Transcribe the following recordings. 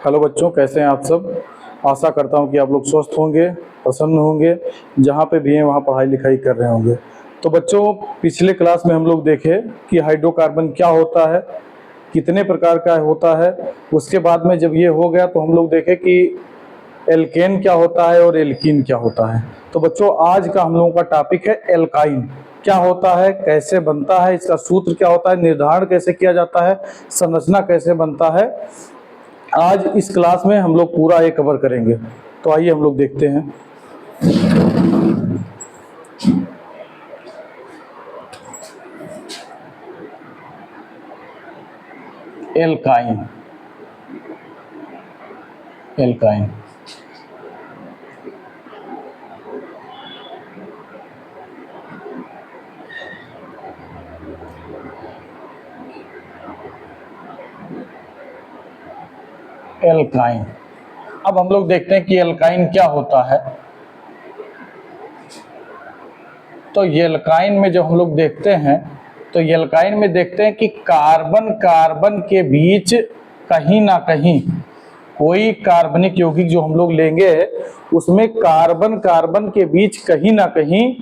Hello बच्चों, कैसे हैं आप सब। आशा करता हूं कि आप लोग स्वस्थ होंगे, प्रसन्न होंगे, जहां पे भी हैं वहां पढ़ाई लिखाई कर रहे होंगे। तो बच्चों, पिछले क्लास में हम लोग देखे कि हाइड्रोकार्बन क्या होता है, कितने प्रकार का होता है। उसके बाद में जब ये हो गया तो हम लोग देखे कि एल्केन क्या होता है और एल्कीन क्या होता है। तो बच्चों, आज का हम लोगों का टॉपिक है एल्काइन। क्या होता है, कैसे बनता है, इसका सूत्र क्या होता है, निर्धारण कैसे किया जाता है, संरचना कैसे बनता है, आज इस क्लास में हम लोग पूरा ये कवर करेंगे। तो आइए हम लोग देखते हैं। Alkyne, alkyne alkyne. अब हम लोग देखते हैं कि एल्काइन क्या होता है। तो एल्काइन में जब हम लोग देखते हैं तो एल्काइन में देखते हैं कि कार्बन कार्बन के बीच कहीं ना कहीं कोई कार्बनिक यौगिक जो हम लोग लेंगे उसमें कार्बन कार्बन के बीच कहीं ना कहीं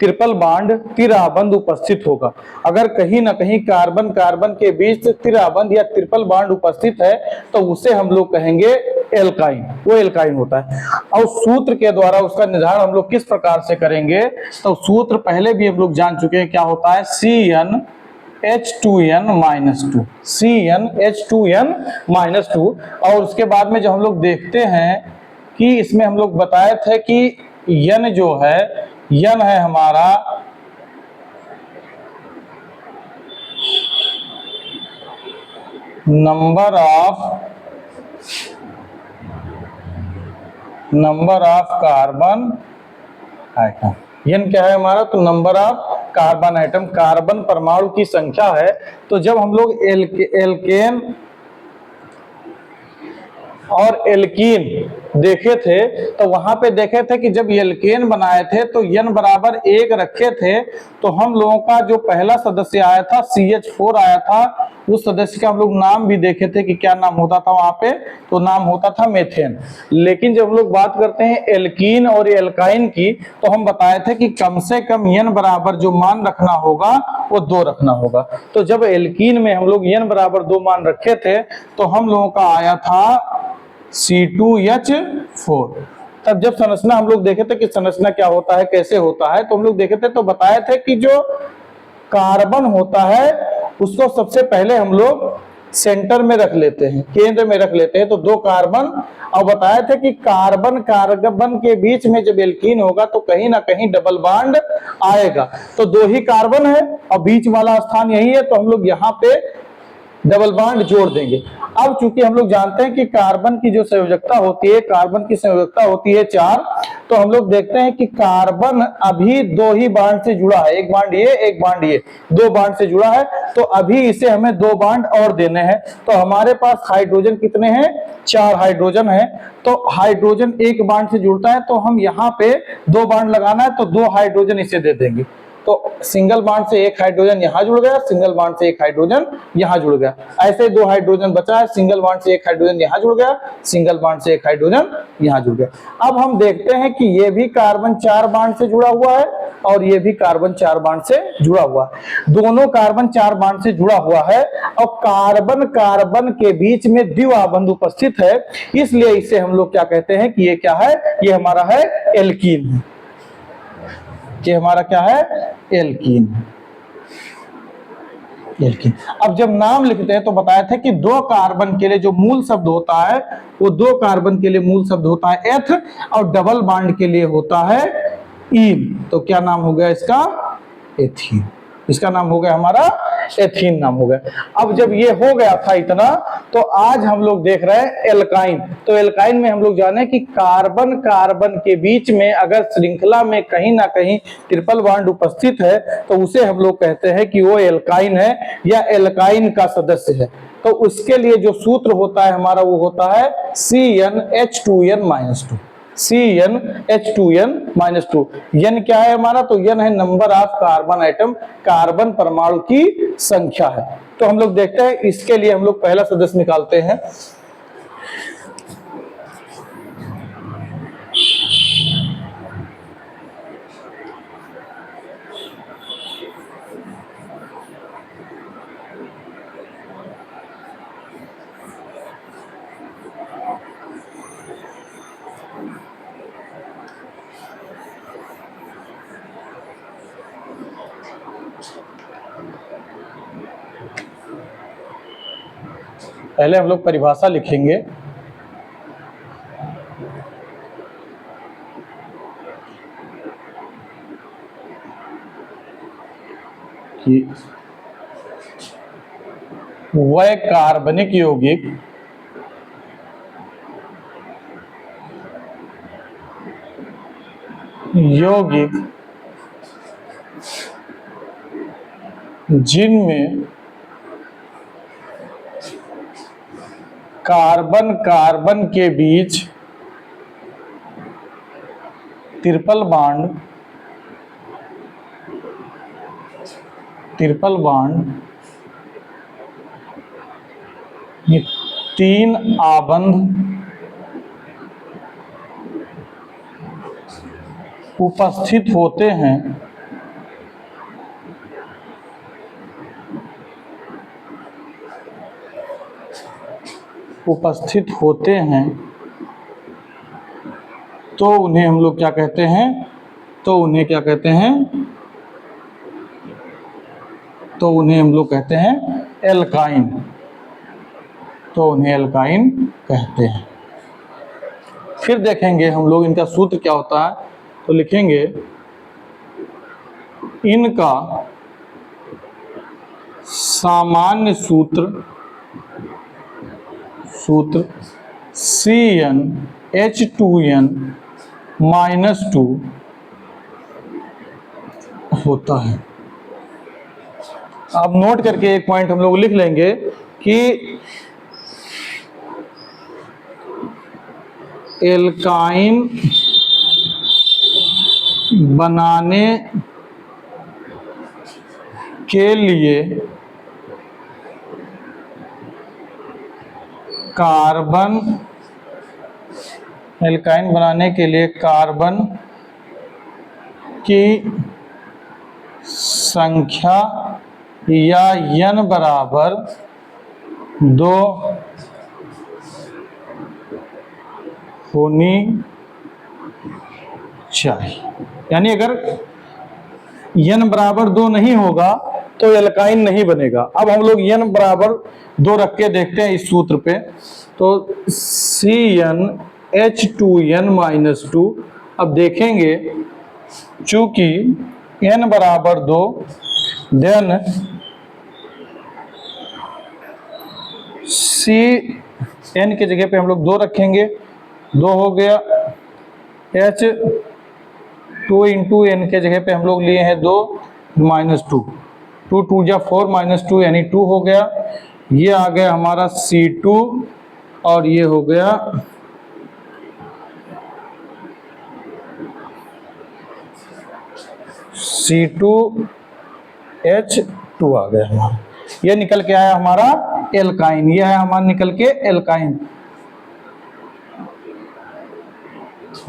ट्रिपल बॉन्ड तिराबंध उपस्थित होगा। अगर कहीं ना कहीं कार्बन कार्बन के बीच तिराबंध या ट्रिपल बॉन्ड उपस्थित है तो उसे हम लोग कहेंगे एल्काइन, वो एल्काइन होता है। और सूत्र के द्वारा उसका निर्धारण हम लोग किस प्रकार से करेंगे, तो सूत्र पहले भी हम लोग जान चुके हैं क्या होता है, CnH2n-2, CnH2n-2। और उसके बाद में जब हम लोग देखते हैं कि इसमें हम लोग बताए थे कि n जो है, n है हमारा number of carbon atom. n क्या है हमारा, तो number of carbon atom, carbon परमाणु की संख्या है। तो जब हम लोग एल्केन और एल्कीन देखे थे तो वहां पे देखे थे कि जब एल्केन बनाए थे तो n बराबर 1 रखे थे, तो हम लोगों का जो पहला सदस्य आया था CH4 आया था, उस सदस्य का हम लोग नाम भी देखे थे कि क्या नाम होता था वहां पे, तो नाम होता था मेथेन। लेकिन जब हम लोग बात करते हैं एल्कीन और एल्काइन की तो हम बताए थे कि कम से कम n बराबर जो मान रखना होगा वो 2 रखना होगा। तो जब एल्कीन में हम लोग n बराबर 2 मान रखे थे तो हम लोगों का आया था C2H4। तब जब संरचना हम लोग देखे थे कि संरचना क्या होता है, कैसे होता है, तो हम लोग देखे थे तो बताए थे कि जो कार्बन होता है उसको सबसे पहले हम लोग सेंटर में रख लेते हैं, केंद्र में रख लेते हैं, तो 2 कार्बन। और बताए थे कि कार्बन कार्बन के बीच में जब एल्कीन होगा तो कहीं ना कहीं डबल बॉन्ड आएगा। तो 2 ही कार्बन है और बीच वाला स्थान यही है, तो हम लोग यहाँ पे डबल बॉन्ड जोड़ देंगे। अब चूंकि हम लोग जानते हैं कि कार्बन की जो संयोजकता होती है, कार्बन की संयोजकता होती है 4, तो हम लोग देखते हैं कि कार्बन अभी 2 ही बॉन्ड से जुड़ा है, एक बॉन्ड ये, एक बॉन्ड ये, 2 बॉन्ड से जुड़ा है। तो अभी इसे हमें 2 बॉन्ड और देने हैं। तो हमारे पास हाइड्रोजन कितने हैं, 4 हाइड्रोजन है। तो हाइड्रोजन एक बॉन्ड से जुड़ता है, तो हम यहाँ पे 2 बॉन्ड लगाना है, तो 2 हाइड्रोजन इसे दे देंगे। तो सिंगल बॉन्ड से एक हाइड्रोजन यहां जुड़ गया, सिंगल बॉन्ड से एक हाइड्रोजन यहां जुड़ गया, ऐसे 2 हाइड्रोजन बचा है, सिंगल बॉन्ड से एक हाइड्रोजन यहां जुड़ गया, सिंगल बॉन्ड से एक हाइड्रोजन यहां जुड़ गया। अब हम देखते हैं कि ये भी कार्बन 4 बॉन्ड से जुड़ा हुआ है और ये भी कार्बन 4 बॉन्ड से जुड़ा हुआ है, दोनों कार्बन 4 बॉन्ड से जुड़ा हुआ है। और कार्बन कार्बन के बीच में द्विआबंध उपस्थित है, इसलिए इसे हम लोग क्या कहते हैं कि ये क्या है, ये हमारा है एल्कीन है। ये हमारा क्या है, एल्कीन। एल्कीन। अब जब नाम लिखते हैं तो बताया था कि 2 कार्बन के लिए जो मूल शब्द होता है वो 2 कार्बन के लिए मूल शब्द होता है एथ, और डबल बॉन्ड के लिए होता है ईन। तो क्या नाम हो गया इसका, एथीन। इसका नाम हो गया हमारा एथीन नाम हो गया। अब जब ये हो गया था इतना, तो आज हम लोग देख रहे हैं एल्काइन। तो एल्काइन में हम लोग जाने कि कार्बन कार्बन के बीच में अगर श्रृंखला में कहीं ना कहीं ट्रिपल बॉन्ड उपस्थित है तो उसे हम लोग कहते हैं कि वो एल्काइन है या एल्काइन का सदस्य है। तो उसके लिए जो सूत्र होता है हमारा वो होता है CnH2n-2, CnH2n-2। n क्या है हमारा, तो n है number of carbon atom, carbon परमाणु की संख्या है। तो हम लोग देखते हैं, इसके लिए हम लोग पहला सदस्य निकालते हैं। पहले हम लोग परिभाषा लिखेंगे। कि वह कार्बनिक यौगिक जिनमें कार्बन कार्बन के बीच ट्रिपल बॉन्ड ये 3 आबंध उपस्थित होते हैं, तो उन्हें हम लोग क्या कहते हैं? तो उन्हें हम लोग कहते हैं एल्काइन। तो उन्हें एल्काइन कहते हैं। फिर देखेंगे हम लोग इनका सूत्र क्या होता है। तो लिखेंगे इनका सामान्य सूत्र CnH2n-2 होता है। अब नोट करके एक पॉइंट हम लोग लिख लेंगे कि एल्काइन बनाने के लिए कार्बन की संख्या या n बराबर 2 होनी चाहिए। यानी अगर n बराबर 2 नहीं होगा तो एल्काइन नहीं बनेगा। अब हम लोग n बराबर 2 रख के देखते हैं इस सूत्र पे। तो CnH2n-2 अब देखेंगे चूंकि n बराबर 2 देन n के जगह पे हम लोग 2 रखेंगे, 2 हो गया। H2 इंटू n के जगह पे हम लोग लिए हैं 2 -2, 2 2 जा 4 -2 यानी 2 हो गया। ये आ गया हमारा C2 और ये हो गया C2H2 आ गया हमारा। ये निकल के आया हमारा एल्काइन। ये है हमारा निकल के एल्काइन।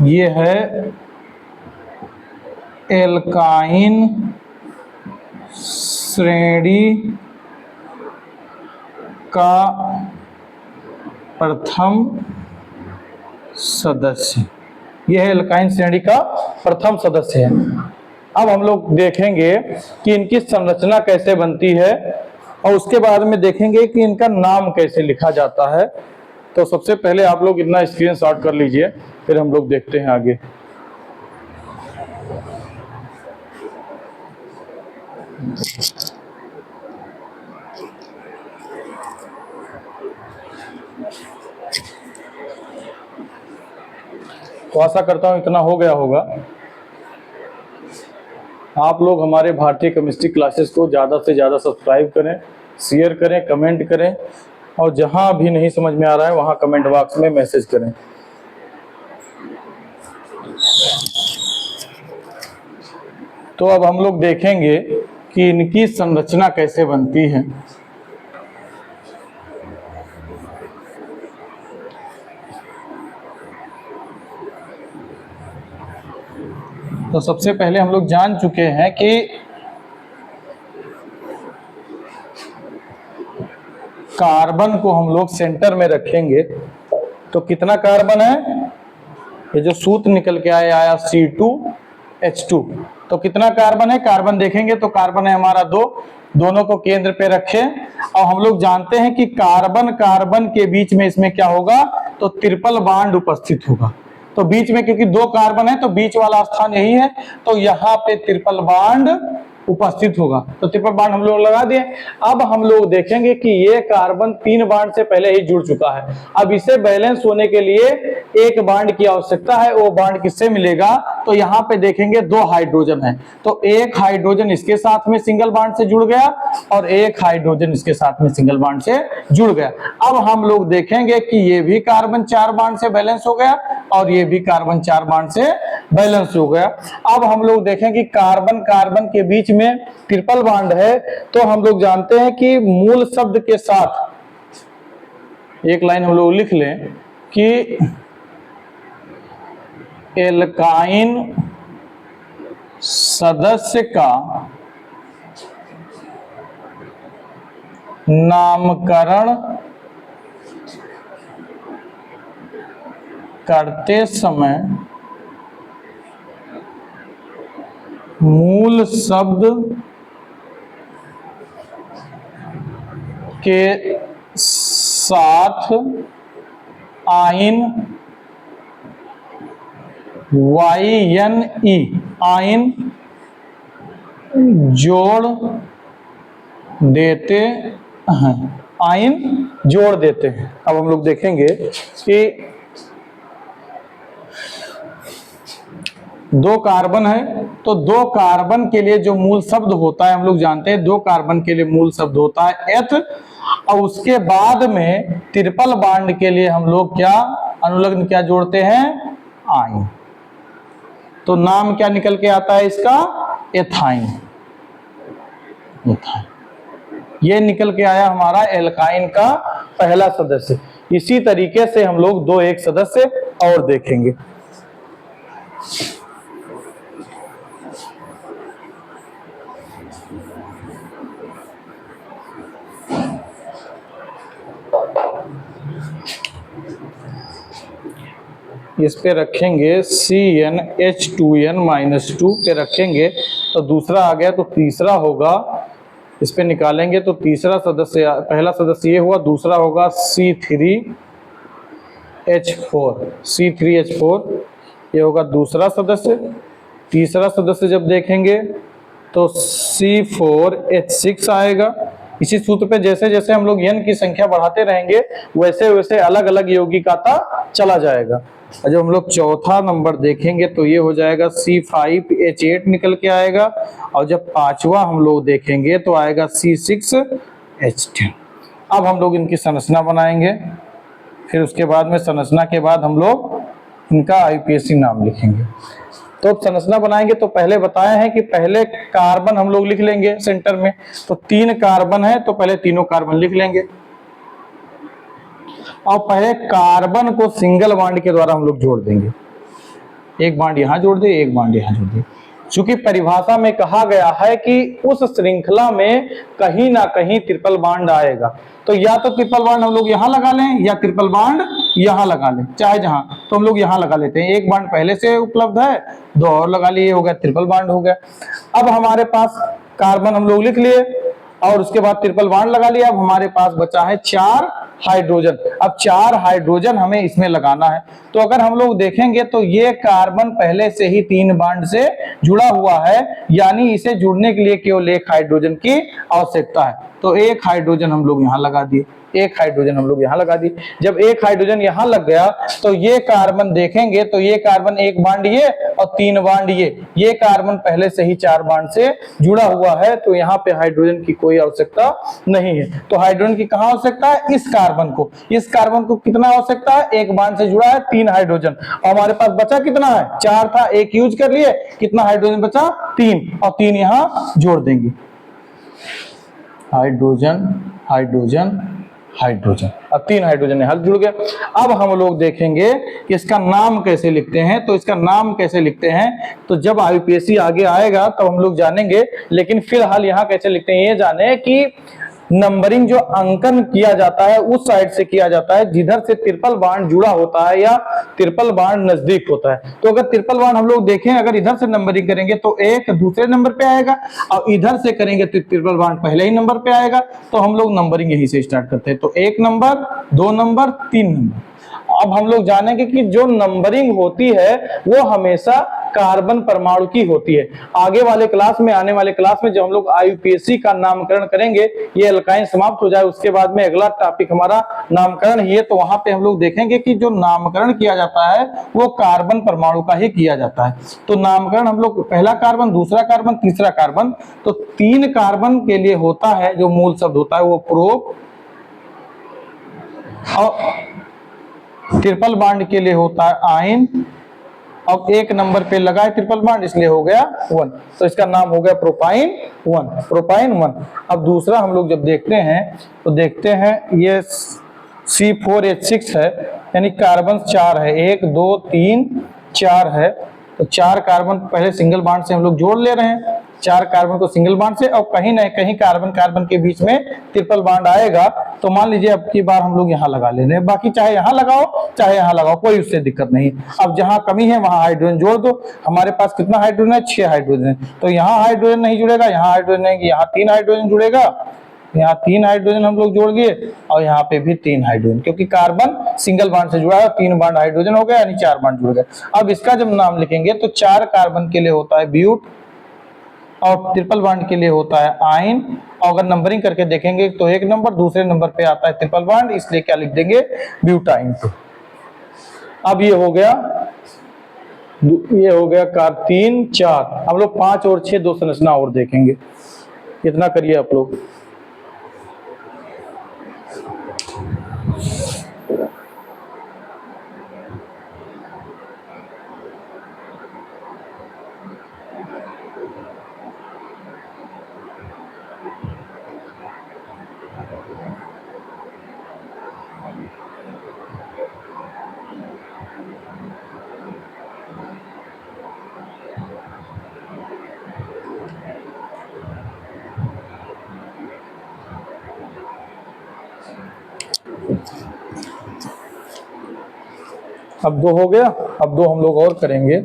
ये है एल्काइन श्रेणी का प्रथम सदस्य। यह है एल्काइन श्रेणी का प्रथम सदस्य है। अब हम लोग देखेंगे कि इनकी संरचना कैसे बनती है और उसके बाद में देखेंगे कि इनका नाम कैसे लिखा जाता है। तो सबसे पहले आप लोग इतना स्क्रीनशॉट कर लीजिए, फिर हम लोग देखते हैं आगे। तो आशा करता हूं इतना हो गया होगा। आप लोग हमारे भारतीय केमिस्ट्री क्लासेस को ज़्यादा से ज़्यादा सब्सक्राइब करें, शेयर करें, कमेंट करें और जहां भी नहीं समझ में आ रहा है वहां कमेंट बॉक्स में मैसेज करें। तो अब हम लोग देखेंगे कि इनकी संरचना कैसे बनती है। तो सबसे पहले हम लोग जान चुके हैं कि कार्बन को हम लोग सेंटर में रखेंगे तो कितना कार्बन है, ये जो सूत्र निकल के आया C2H2, तो कितना कार्बन है, कार्बन देखेंगे तो कार्बन है हमारा 2, दोनों को केंद्र पे रखें। और हम लोग जानते हैं कि कार्बन कार्बन के बीच में इसमें क्या होगा, तो ट्रिपल बॉन्ड उपस्थित होगा। तो बीच में क्योंकि 2 कार्बन है तो बीच वाला स्थान यही है, तो यहाँ पे ट्रिपल बॉन्ड उपस्थित होगा। तो ट्रिपल बॉन्ड हम लोग लगा दिए। अब हम लोग देखेंगे कि ये कार्बन 3 बॉन्ड से पहले ही जुड़ चुका है। अब इसे बैलेंस होने के लिए एक बॉन्ड की आवश्यकता है। वो बॉन्ड किससे मिलेगा, तो यहाँ पे देखेंगे 2 हाइड्रोजन है, तो एक हाइड्रोजन इसके साथ में सिंगल बॉन्ड से जुड़ गया और एक हाइड्रोजन इसके साथ में सिंगल बॉन्ड से जुड़ गया। अब हम लोग देखेंगे कि ये भी कार्बन 4 बॉन्ड से बैलेंस हो गया और ये भी कार्बन 4 बॉन्ड से बैलेंस हो गया। अब हम लोग देखें कि कार्बन कार्बन के बीच में ट्रिपल बॉन्ड है, तो हम लोग जानते हैं कि मूल शब्द के साथ एक लाइन हम लोग लिख लें कि एल्काइन सदस्य का नामकरण करते समय मूल शब्द के साथ आइन YNE आइन जोड़ देते हैं, आइन जोड़ देते हैं। अब हम लोग देखेंगे कि 2 कार्बन है, तो 2 कार्बन के लिए जो मूल शब्द होता है हम लोग जानते हैं 2 कार्बन के लिए मूल शब्द होता है एथ, और उसके बाद में ट्रिपल बॉन्ड के लिए हम लोग क्या अनुलग्न क्या जोड़ते हैं, आइन। तो नाम क्या निकल के आता है इसका, एथाइन। ये निकल के आया हमारा एल्काइन का पहला सदस्य। इसी तरीके से हम लोग 2 एक सदस्य और देखेंगे। इस पे रखेंगे CnH2n-2 पे रखेंगे तो दूसरा आ गया, तो तीसरा होगा, इस पे निकालेंगे तो तीसरा सदस्य, पहला सदस्य ये हुआ, दूसरा होगा C3H4, ये होगा दूसरा सदस्य। तीसरा सदस्य जब देखेंगे तो C4H6 आएगा। इसी सूत्र पे जैसे जैसे हम लोग n की संख्या बढ़ाते रहेंगे वैसे वैसे अलग अलग यौगिकाता चला जाएगा। जब हम लोग चौथा नंबर देखेंगे तो ये हो जाएगा C5H8 निकल के आएगा, और जब 5वां हम लोग देखेंगे तो आएगा C6H10। अब हम लोग इनकी संरचना बनाएंगे, फिर उसके बाद में संरचना के बाद हम लोग इनका IUPAC नाम लिखेंगे। तो संरचना बनाएंगे तो पहले बताए हैं कि पहले कार्बन हम लोग लिख लेंगे सेंटर में, तो 3 कार्बन है तो पहले तीनों कार्बन लिख लेंगे, और पहले कार्बन को सिंगल बॉन्ड के द्वारा हम लोग जोड़ देंगे। एक बॉन्ड यहां जोड़ दे, एक बॉन्ड यहां जोड़ दे। चूंकि परिभाषा में कहा गया है कि उस श्रृंखला में कहीं ना कहीं ट्रिपल बॉन्ड आएगा, तो या तो ट्रिपल बॉन्ड हम लोग यहां लगा लें या ट्रिपल बॉन्ड यहां लगा लें, चाहे जहां, तो हम लोग यहां लगा लेते हैं। एक बॉन्ड पहले से उपलब्ध है, 2 और लगा लिए, हो गया ट्रिपल बॉन्ड हो गया। अब हमारे पास कार्बन हम लोग लिख लिए और उसके बाद ट्रिपल बॉन्ड लगा लिया। अब हमारे पास बचा है 4 हाइड्रोजन। अब 4 हाइड्रोजन हमें इसमें लगाना है। तो अगर हम लोग देखेंगे तो ये कार्बन पहले से ही 3 बॉन्ड से जुड़ा हुआ है, यानी इसे जुड़ने के लिए केवल 1 हाइड्रोजन की आवश्यकता है। तो 1 हाइड्रोजन हम लोग यहाँ लगा दिए, 1 हाइड्रोजन हम लोग यहाँ लगा दिए। जब 1 हाइड्रोजन यहाँ लग गया तो ये कार्बन देखेंगे तो ये कार्बन 1 बॉन्ड ये और 3 बॉन्ड ये कार्बन पहले से ही 4 बॉन्ड से जुड़ा हुआ है, तो यहाँ पे हाइड्रोजन की कोई आवश्यकता नहीं है। तो हाइड्रोजन की कहाँ आवश्यकता है, इस कार्बन को कितना आवश्यकता है, 1 बॉन्ड से जुड़ा है 3 हाइड्रोजन, और हमारे पास बचा कितना है, 4 था, 1 यूज कर लिए, कितना हाइड्रोजन बचा, 3, और 3 यहाँ जोड़ देंगे। Hydrogen hydrogen hydrogen. अब 3 हाइड्रोजन हल जुड़ गया। अब हम लोग देखेंगे कि इसका नाम कैसे लिखते हैं। तो इसका नाम कैसे लिखते हैं तो जब IUPAC आगे आएगा तब हम लोग जानेंगे, लेकिन फिलहाल यहाँ कैसे लिखते हैं ये जाने कि नंबरिंग जो अंकन किया जाता है उस साइड से किया जाता है जिधर से ट्रिपल बॉन्ड जुड़ा होता है या ट्रिपल बॉन्ड नजदीक होता है। तो अगर ट्रिपल बॉन्ड हम लोग देखें, अगर इधर से नंबरिंग करेंगे तो एक दूसरे नंबर पे आएगा और इधर से करेंगे तो ट्रिपल बॉन्ड पहले ही नंबर पे आएगा। तो हम लोग नंबरिंग यहीं से स्टार्ट करते हैं। तो 1 नंबर, 2 नंबर, 3 नंबर। अब हम लोग जानेंगे कि जो नंबरिंग होती है वो हमेशा कार्बन परमाणु की होती है। आगे वाले क्लास में, आने वाले क्लास में जब हम लोग IUPAC का नामकरण करेंगे, ये एल्काइन समाप्त हो जाए उसके बाद में अगला टॉपिक हमारा नामकरण ही है, तो वहां पे हम लोग देखेंगे कि जो नामकरण किया जाता है वो कार्बन परमाणु का ही किया जाता है। तो नामकरण हम लोग पहला कार्बन, दूसरा कार्बन, तीसरा कार्बन, तो 3 कार्बन के लिए होता है जो मूल शब्द होता है वो प्रोप, और ट्रिपल बॉन्ड के लिए होता है आयन। अब 1 नंबर पे लगा है ट्रिपल बॉन्ड इसलिए हो गया 1, तो इसका नाम हो गया प्रोपाइन 1, प्रोपाइन 1। अब दूसरा हम लोग जब देखते हैं तो देखते हैं ये C4H6 है, यानी कार्बन 4 है, 1 2 3 4 है। तो 4 कार्बन पहले सिंगल बॉन्ड से हम लोग जोड़ ले रहे हैं, 4 कार्बन को सिंगल बॉन्ड से, और कहीं ना कहीं कार्बन कार्बन के बीच में ट्रिपल बॉन्ड आएगा। तो मान लीजिए अब की बार हम लोग यहाँ लगा ले रहे हैं, बाकी चाहे यहाँ लगाओ चाहे यहाँ लगाओ, कोई उससे दिक्कत नहीं। अब जहाँ कमी है वहां हाइड्रोजन जोड़ दो। हमारे पास कितना हाइड्रोजन है? 6 हाइड्रोजन। तो यहाँ हाइड्रोजन नहीं जुड़ेगा, यहाँ हाइड्रोजन नहीं, यहाँ 3 हाइड्रोजन जुड़ेगा, यहाँ 3 हाइड्रोजन हम लोग जोड़ दिए, और यहाँ पे भी 3 हाइड्रोजन, क्योंकि कार्बन सिंगल बॉन्ड से जुड़ा है, 3 बॉन्ड हाइड्रोजन हो गया, यानी 4 बॉन्ड जुड़ गए। अब इसका जब नाम लिखेंगे तो 4 कार्बन के लिए होता है ब्यूट, और ट्रिपल बॉन्ड के लिए होता है आयन। और अगर नंबरिंग करके देखेंगे तो 1 नंबर, दूसरे नंबर पे आता है ट्रिपल बॉन्ड, इसलिए क्या लिख देंगे? ब्यूटाइन। अब ये हो गया कार 3 4। हम लोग 5 और 6 2 संरचना और देखेंगे। इतना करिए आप लोग। अब 2 हो गया, अब 2 हम लोग और करेंगे,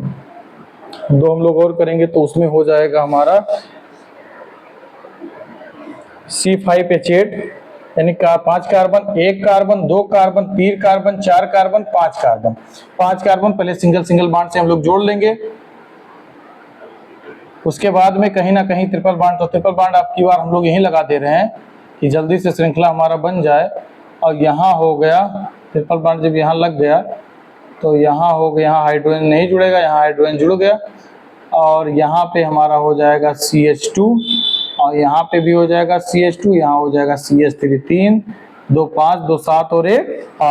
2 हम लोग और करेंगे तो उसमें हो जाएगा हमारा C5H8, यानी 5 carbon, 1 carbon, 2 carbon, 3 carbon, 4 carbon, 5 carbon. 5 carbon पहले सिंगल सिंगल बॉन्ड से हम लोग जोड़ लेंगे, उसके बाद में कहीं ना कहीं ट्रिपल बॉन्ड, तो ट्रिपल बॉन्ड आपकी बार हम लोग यहीं लगा दे रहे हैं कि जल्दी से श्रृंखला हमारा बन जाए। और यहाँ हो गया ट्रिपल बॉन्ड, जब यहाँ लग गया तो यहाँ हो गया, यहाँ हाइड्रोजन नहीं जुड़ेगा, यहाँ हाइड्रोजन जुड़ गया, और यहाँ पे हमारा हो जाएगा CH2, और यहाँ पे भी हो जाएगा CH2, यहाँ हो जाएगा CH3, 3 2 5 2 7 और 1